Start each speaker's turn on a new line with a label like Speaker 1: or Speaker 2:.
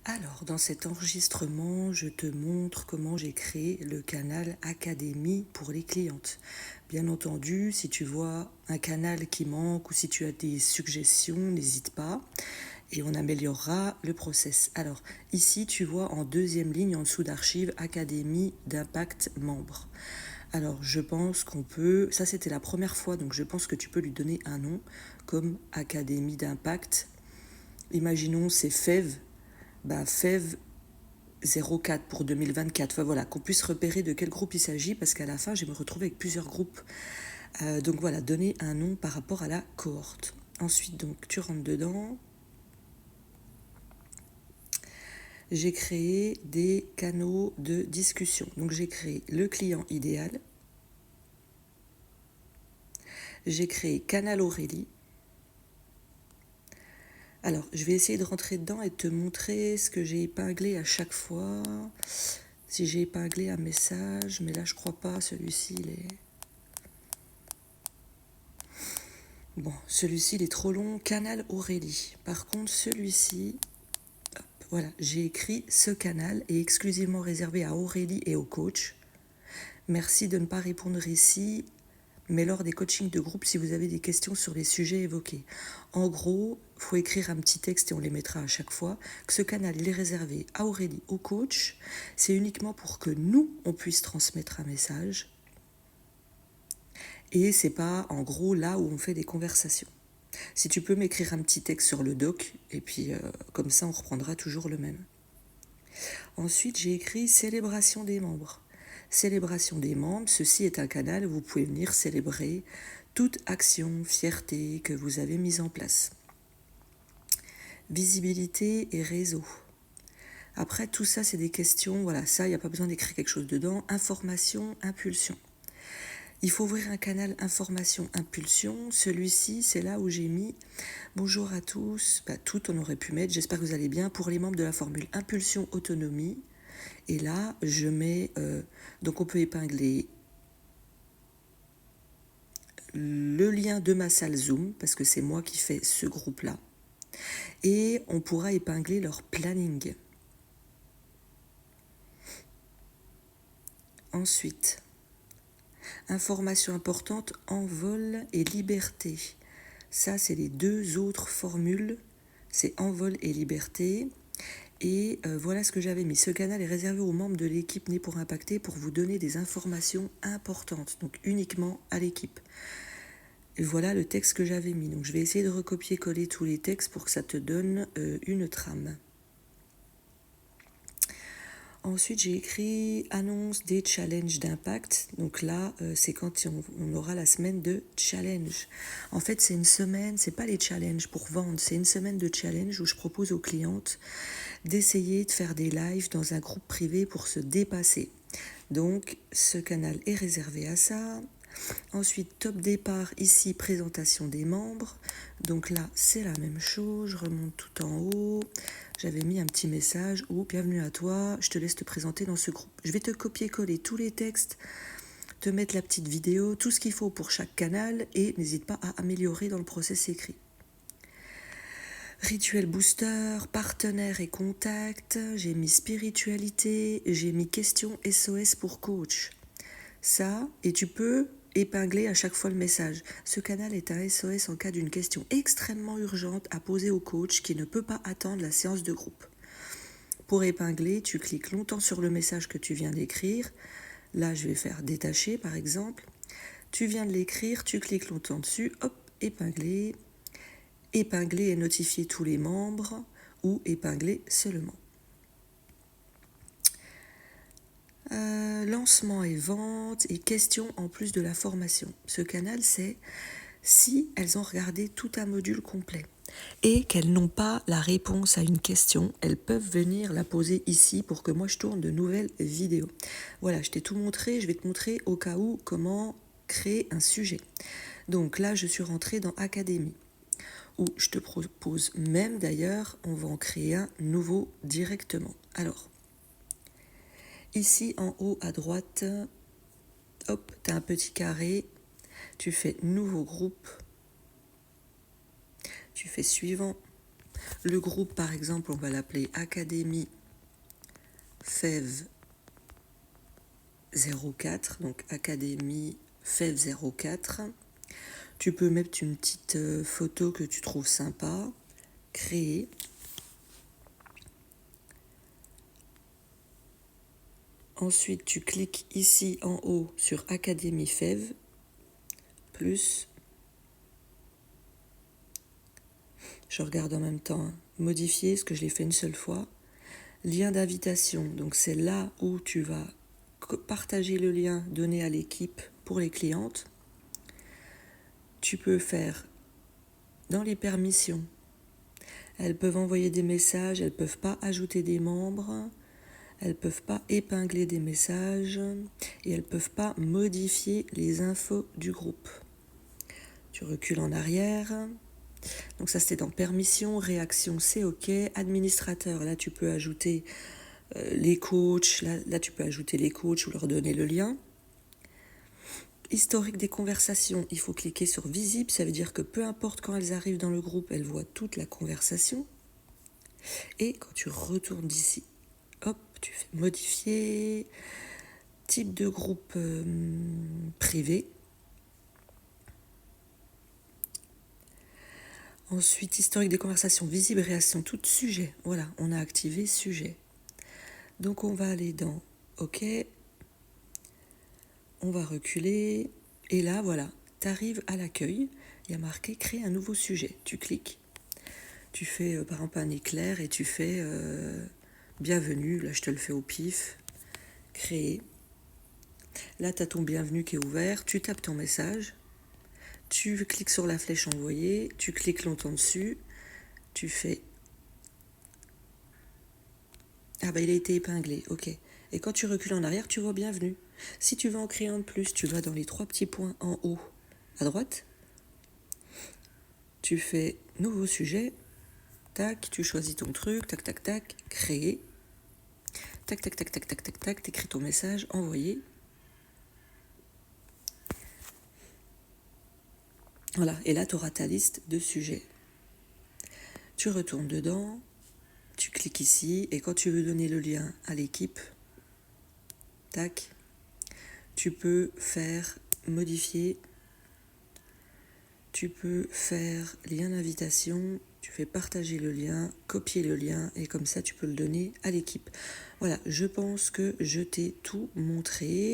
Speaker 1: Alors, dans cet enregistrement, je te montre comment j'ai créé le canal Académie pour les clientes. Bien entendu, si tu vois un canal qui manque ou si tu as des suggestions, n'hésite pas et on améliorera le process. Alors, ici, tu vois en deuxième ligne en dessous d'archives Académie d'impact membre. Alors, je pense qu'on peut, ça c'était la première fois, donc je pense que tu peux lui donner un nom comme Académie d'impact. Imaginons c'est FEV, FEV 04 pour 2024. Enfin voilà, qu'on puisse repérer de quel groupe il s'agit, parce qu'à la fin, je vais me retrouver avec plusieurs groupes. Donc voilà, donner un nom par rapport à la cohorte. Ensuite, donc, tu rentres dedans. J'ai créé des canaux de discussion. Donc j'ai créé le client idéal. J'ai créé Canal Aurélie. Alors, je vais essayer de rentrer dedans et de te montrer ce que j'ai épinglé à chaque fois. Si j'ai épinglé un message, mais là je crois pas, celui-ci il est... Bon, celui-ci il est trop long, Canal Aurélie. Par contre, celui-ci, voilà, j'ai écrit ce canal est exclusivement réservé à Aurélie et au coach. Merci de ne pas répondre ici, mais lors des coachings de groupe si vous avez des questions sur les sujets évoqués. En gros, il faut écrire un petit texte et on les mettra à chaque fois, que ce canal il est réservé à Aurélie, au coach. C'est uniquement pour que nous, on puisse transmettre un message. Et c'est pas en gros là où on fait des conversations. Si tu peux m'écrire un petit texte sur le doc, et puis comme ça on reprendra toujours le même. Ensuite j'ai écrit célébration des membres. Célébration des membres, ceci est un canal où vous pouvez venir célébrer toute action, fierté que vous avez mise en place. Visibilité et réseau. Après tout ça c'est des questions, voilà, ça il n'y a pas besoin d'écrire quelque chose dedans. Information, impulsion. Il faut ouvrir un canal information-impulsion. Celui-ci, c'est là où j'ai mis bonjour à tous. Tout, on aurait pu mettre. J'espère que vous allez bien. Pour les membres de la formule impulsion-autonomie. Et là, je mets. Donc, on peut épingler le lien de ma salle Zoom, parce que c'est moi qui fais ce groupe-là. Et on pourra épingler leur planning. Ensuite, information importante, envol et liberté. Ça, c'est les deux autres formules. C'est envol et liberté. Et voilà ce que j'avais mis. Ce canal est réservé aux membres de l'équipe Née pour Impacter pour vous donner des informations importantes, donc uniquement à l'équipe. Et voilà le texte que j'avais mis. Donc je vais essayer de recopier-coller tous les textes pour que ça te donne une trame. Ensuite, j'ai écrit annonce des challenges d'impact. Donc là, c'est quand on aura la semaine de challenge. En fait, c'est une semaine, c'est pas les challenges pour vendre, c'est une semaine de challenge où je propose aux clientes d'essayer de faire des lives dans un groupe privé pour se dépasser. Donc, ce canal est réservé à ça. Ensuite, top départ, ici, présentation des membres. Donc là, c'est la même chose. Je remonte tout en haut. J'avais mis un petit message où bienvenue à toi, je te laisse te présenter dans ce groupe. Je vais te copier-coller tous les textes, te mettre la petite vidéo, tout ce qu'il faut pour chaque canal et n'hésite pas à améliorer dans le process écrit. Rituel booster, partenaire et contact, j'ai mis spiritualité, j'ai mis question SOS pour coach. Ça, et tu peux épingler à chaque fois le message. Ce canal est un SOS en cas d'une question extrêmement urgente à poser au coach qui ne peut pas attendre la séance de groupe. Pour épingler, tu cliques longtemps sur le message que tu viens d'écrire. Là, je vais faire détacher par exemple. Tu viens de l'écrire, tu cliques longtemps dessus, hop, épingler. Épingler et notifier tous les membres ou épingler seulement. Lancement et vente et questions en plus de la formation. Ce canal, c'est si elles ont regardé tout un module complet et qu'elles n'ont pas la réponse à une question, elles peuvent venir la poser ici pour que moi je tourne de nouvelles vidéos. Voilà, je t'ai tout montré, je vais te montrer au cas où comment créer un sujet. Donc là, je suis rentrée dans Académie, où je te propose même d'ailleurs, on va en créer un nouveau directement. Alors, ici en haut à droite, hop, tu as un petit carré, tu fais nouveau groupe, tu fais suivant, Le groupe, par exemple, on va l'appeler Académie FEV 04, donc Académie FEV 04. Tu peux mettre une petite photo que tu trouves sympa, créer. Ensuite, tu cliques ici en haut sur Académie FEV, plus, je regarde en même temps, hein, modifier, ce que je l'ai fait une seule fois, lien d'invitation, donc c'est là où tu vas partager le lien donné à l'équipe pour les clientes. Tu peux faire dans les permissions, elles peuvent envoyer des messages, elles ne peuvent pas ajouter des membres, elles ne peuvent pas épingler des messages et elles ne peuvent pas modifier les infos du groupe. Tu recules en arrière. Donc ça c'était dans permission, réaction c'est ok, administrateur, là tu peux ajouter les coachs, là tu peux ajouter les coachs ou leur donner le lien. Historique des conversations, il faut cliquer sur visible, ça veut dire que peu importe quand elles arrivent dans le groupe, elles voient toute la conversation. Et quand tu retournes d'ici, hop, tu fais modifier, type de groupe privé. Ensuite, historique des conversations, visible, réaction, tout sujet. Voilà, on a activé sujet. Donc on va aller dans OK. On va reculer. Et là, voilà, tu arrives à l'accueil. Il y a marqué créer un nouveau sujet. Tu cliques. Tu fais par exemple un éclair et tu fais bienvenue. Là, je te le fais au pif. Créer. Là, tu as ton bienvenue qui est ouvert. Tu tapes ton message. Tu cliques sur la flèche envoyer. Tu cliques longtemps dessus. Tu fais... Ah bah il a été épinglé, ok. Et quand tu recules en arrière, tu vois bienvenue. Si tu veux en créer un de plus, tu vas dans les 3 petits points en haut à droite. Tu fais nouveau sujet. Tac, tu choisis ton truc, tac, tac, tac, créer. Tac, tac, tac, tac, tac, tac, tac, t'écris ton message, envoyer. Voilà, et là tu auras ta liste de sujets. Tu retournes dedans, tu cliques ici, et quand tu veux donner le lien à l'équipe, tac, tu peux faire modifier, tu peux faire lien d'invitation, tu fais partager le lien, copier le lien, et comme ça tu peux le donner à l'équipe. Voilà, je pense que je t'ai tout montré.